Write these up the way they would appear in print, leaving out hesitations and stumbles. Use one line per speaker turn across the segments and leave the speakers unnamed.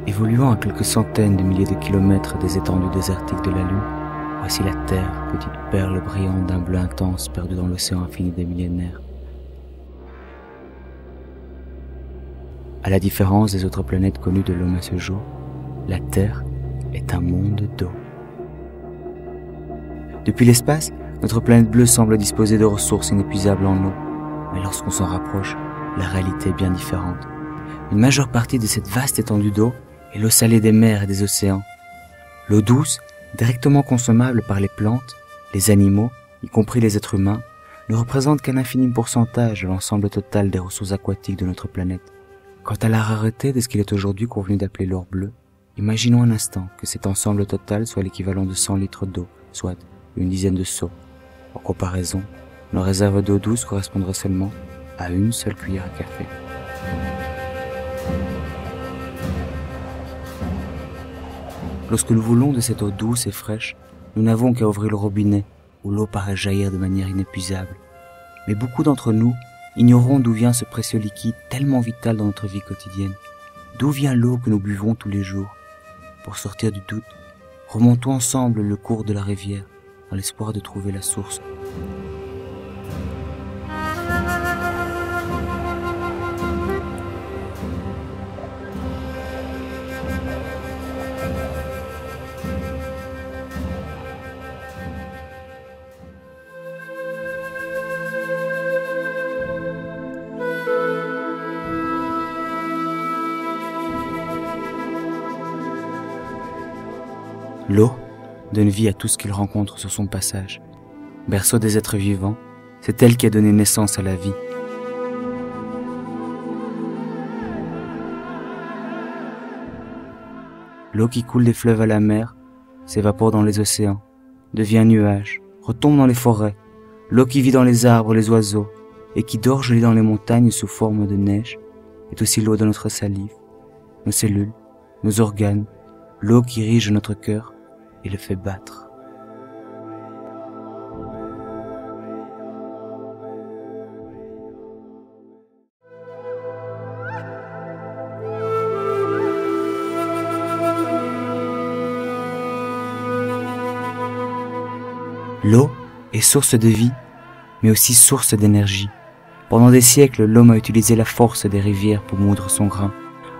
Évoluant à quelques centaines de milliers de kilomètres des étendues désertiques de la Lune, voici la Terre, petite perle brillante d'un bleu intense perdu dans l'océan infini des millénaires. À la différence des autres planètes connues de l'homme à ce jour, la Terre est un monde d'eau. Depuis l'espace, notre planète bleue semble disposer de ressources inépuisables en eau, mais lorsqu'on s'en rapproche, la réalité est bien différente. Une majeure partie de cette vaste étendue d'eau est l'eau salée des mers et des océans. L'eau douce, directement consommable par les plantes, les animaux, y compris les êtres humains, ne représente qu'un infime pourcentage de l'ensemble total des ressources aquatiques de notre planète. Quant à la rareté de ce qu'il est aujourd'hui convenu d'appeler l'or bleu, imaginons un instant que cet ensemble total soit l'équivalent de 100 litres d'eau, soit une dizaine de seaux. En comparaison, nos réserves d'eau douce correspondraient seulement à une seule cuillère à café. Lorsque nous voulons de cette eau douce et fraîche, nous n'avons qu'à ouvrir le robinet, où l'eau paraît jaillir de manière inépuisable. Mais beaucoup d'entre nous ignorons d'où vient ce précieux liquide tellement vital dans notre vie quotidienne. D'où vient l'eau que nous buvons tous les jours? Pour sortir du doute, remontons ensemble le cours de la rivière, dans l'espoir de trouver la source. L'eau donne vie à tout ce qu'il rencontre sur son passage. Berceau des êtres vivants, c'est elle qui a donné naissance à la vie. L'eau qui coule des fleuves à la mer, s'évapore dans les océans, devient nuage, retombe dans les forêts. L'eau qui vit dans les arbres, les oiseaux, et qui dort gelée dans les montagnes sous forme de neige, est aussi l'eau de notre salive, nos cellules, nos organes, l'eau qui irrige notre cœur et le fait battre. L'eau est source de vie, mais aussi source d'énergie. Pendant des siècles, l'homme a utilisé la force des rivières pour moudre son grain.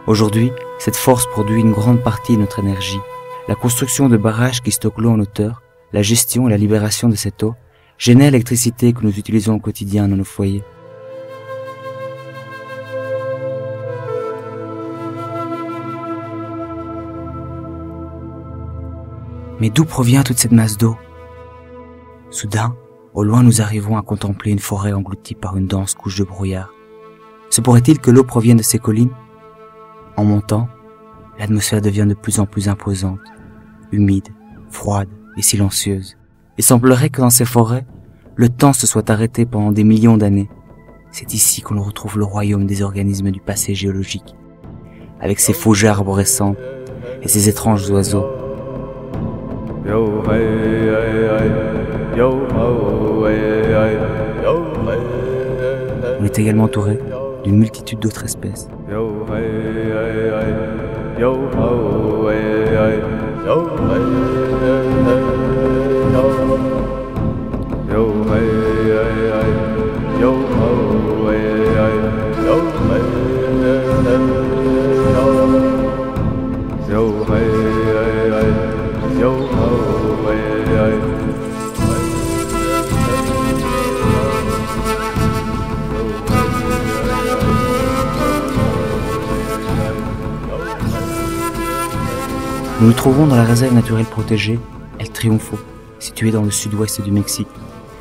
Aujourd'hui, cette force produit une grande partie de notre énergie. La construction de barrages qui stockent l'eau en hauteur, la gestion et la libération de cette eau génèrent l'électricité que nous utilisons au quotidien dans nos foyers. Mais d'où provient toute cette masse d'eau? Soudain, au loin, nous arrivons à contempler une forêt engloutie par une dense couche de brouillard. Se pourrait-il que l'eau provienne de ces collines? En montant, l'atmosphère devient de plus en plus imposante, humide, froide et silencieuse. Il semblerait que dans ces forêts, le temps se soit arrêté pendant des millions d'années. C'est ici qu'on retrouve le royaume des organismes du passé géologique, avec ses fougères arborescentes et ses étranges oiseaux. On est également entouré d'une multitude d'autres espèces. Nous nous trouvons dans la réserve naturelle protégée El Triunfo, située dans le sud-ouest du Mexique.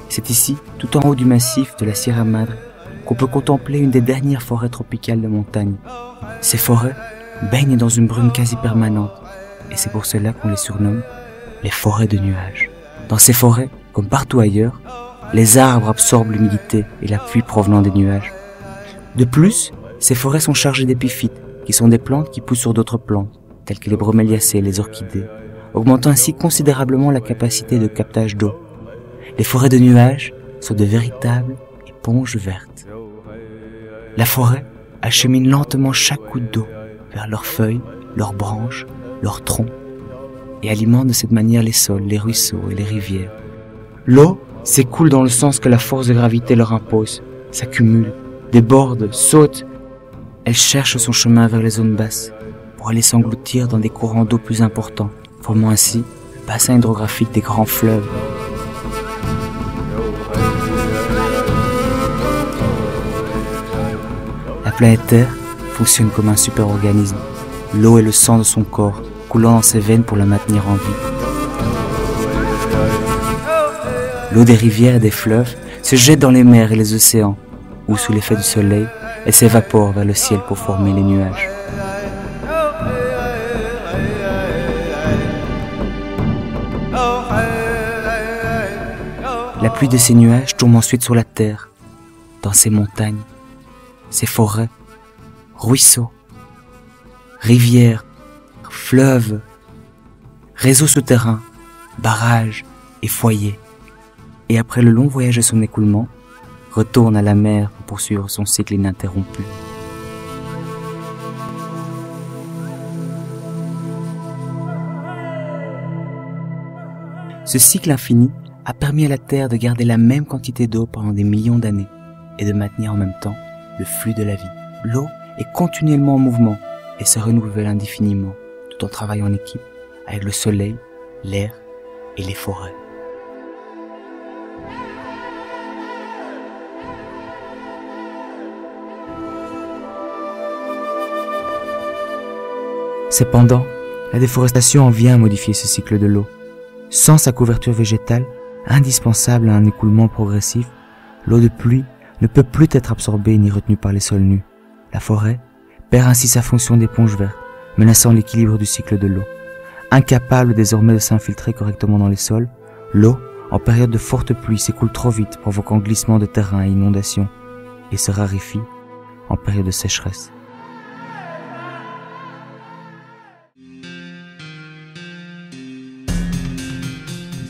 C'est ici, tout en haut du massif de la Sierra Madre, qu'on peut contempler une des dernières forêts tropicales de montagne. Ces forêts baignent dans une brume quasi permanente, et c'est pour cela qu'on les surnomme les forêts de nuages. Dans ces forêts, comme partout ailleurs, les arbres absorbent l'humidité et la pluie provenant des nuages. De plus, ces forêts sont chargées d'épiphytes, qui sont des plantes qui poussent sur d'autres plantes, telles que les broméliacées et les orchidées, augmentant ainsi considérablement la capacité de captage d'eau. Les forêts de nuages sont de véritables éponges vertes. La forêt achemine lentement chaque goutte d'eau vers leurs feuilles, leurs branches, leurs troncs, et alimente de cette manière les sols, les ruisseaux et les rivières. L'eau s'écoule dans le sens que la force de gravité leur impose, s'accumule, déborde, saute. Elle cherche son chemin vers les zones basses pour aller s'engloutir dans des courants d'eau plus importants, formant ainsi le bassin hydrographique des grands fleuves. La planète Terre fonctionne comme un superorganisme. L'eau est le sang de son corps, coulant dans ses veines pour la maintenir en vie. L'eau des rivières et des fleuves se jette dans les mers et les océans, où sous l'effet du soleil, elle s'évapore vers le ciel pour former les nuages. La pluie de ces nuages tombe ensuite sur la terre, dans ces montagnes, ces forêts, ruisseaux, rivières, fleuves, réseaux souterrains, barrages et foyers. Et après le long voyage de son écoulement, retourne à la mer pour poursuivre son cycle ininterrompu. Ce cycle infini a permis à la Terre de garder la même quantité d'eau pendant des millions d'années et de maintenir en même temps le flux de la vie. L'eau est continuellement en mouvement et se renouvelle indéfiniment, tout en travaillant en équipe avec le soleil, l'air et les forêts. Cependant, la déforestation en vient à modifier ce cycle de l'eau. Sans sa couverture végétale, indispensable à un écoulement progressif, l'eau de pluie ne peut plus être absorbée ni retenue par les sols nus. La forêt perd ainsi sa fonction d'éponge verte, menaçant l'équilibre du cycle de l'eau. Incapable désormais de s'infiltrer correctement dans les sols, l'eau, en période de forte pluie, s'écoule trop vite, provoquant glissement de terrain et inondation, et se raréfie en période de sécheresse.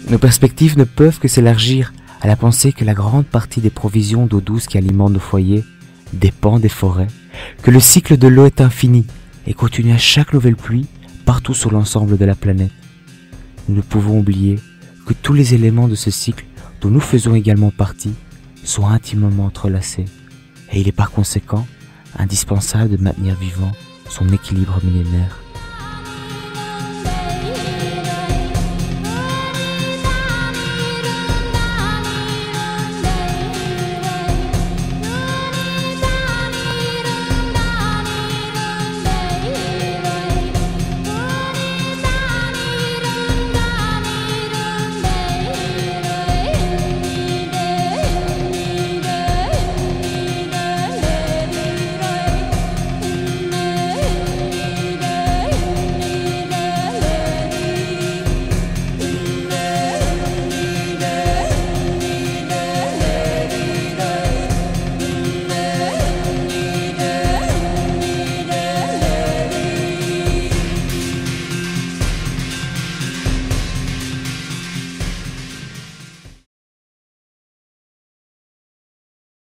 Nos perspectives ne peuvent que s'élargir à la pensée que la grande partie des provisions d'eau douce qui alimentent nos foyers dépend des forêts, que le cycle de l'eau est infini et continue à chaque nouvelle pluie partout sur l'ensemble de la planète. Nous ne pouvons oublier que tous les éléments de ce cycle dont nous faisons également partie sont intimement entrelacés et il est par conséquent indispensable de maintenir vivant son équilibre millénaire.